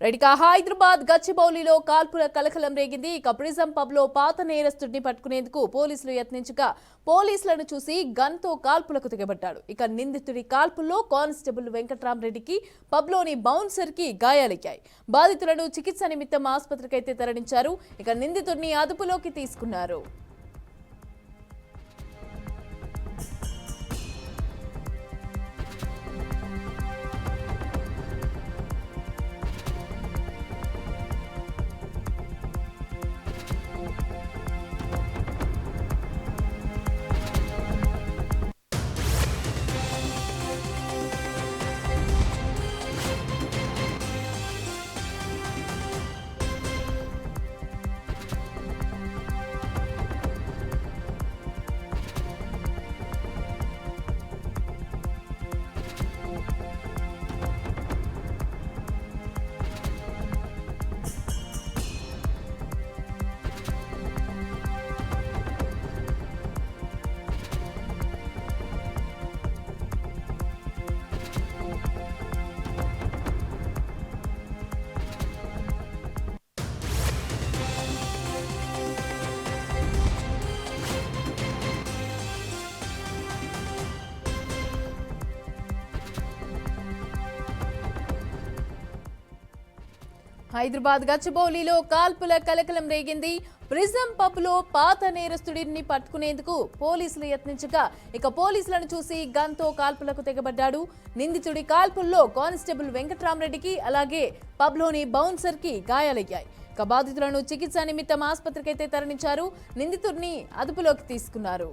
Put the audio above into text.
రెడ్డికా హైదరాబాద్ గచ్చిబౌలిలో కాల్పుల కలకలం రేగింది. ఇక ప్రిజం పబ్ లో పాత నేరస్తుడిని పట్టుకునేందుకు పోలీసులు యత్నించగా పోలీసులను చూసి గన్తో కాల్పులకు తెగబడ్డాడు. ఇక నిందితుడి కాల్పుల్లో కానిస్టేబుల్ వెంకట్రామరెడ్డికి పబ్ లోని బౌన్సర్ కి గాయాలయ్యాయి. బాధితులను చికిత్స నిమిత్తం ఆసుపత్రికి తరలించారు. ఇక నిందితుడిని అదుపులోకి తీసుకున్నారు. హైదరాబాద్ గచ్చిబౌలిలో కాల్పుల కలకలం రేగింది. ప్రిజం పబ్ లో పాత నేరస్తుడిని పట్టుకునేందుకు పోలీసులు యత్నించగా ఇక పోలీసులను చూసి గన్తో కాల్పులకు తెగబడ్డాడు. నిందితుడి కాల్పుల్లో కానిస్టేబుల్ వెంకట్రామరెడ్డికి అలాగే పబ్ లోని బౌన్సర్ కి గాయాలయ్యాయి. ఇక బాధితులను చికిత్స నిమిత్తం ఆసుపత్రికి తరలించారు. నిందితుడిని అదుపులోకి తీసుకున్నారు.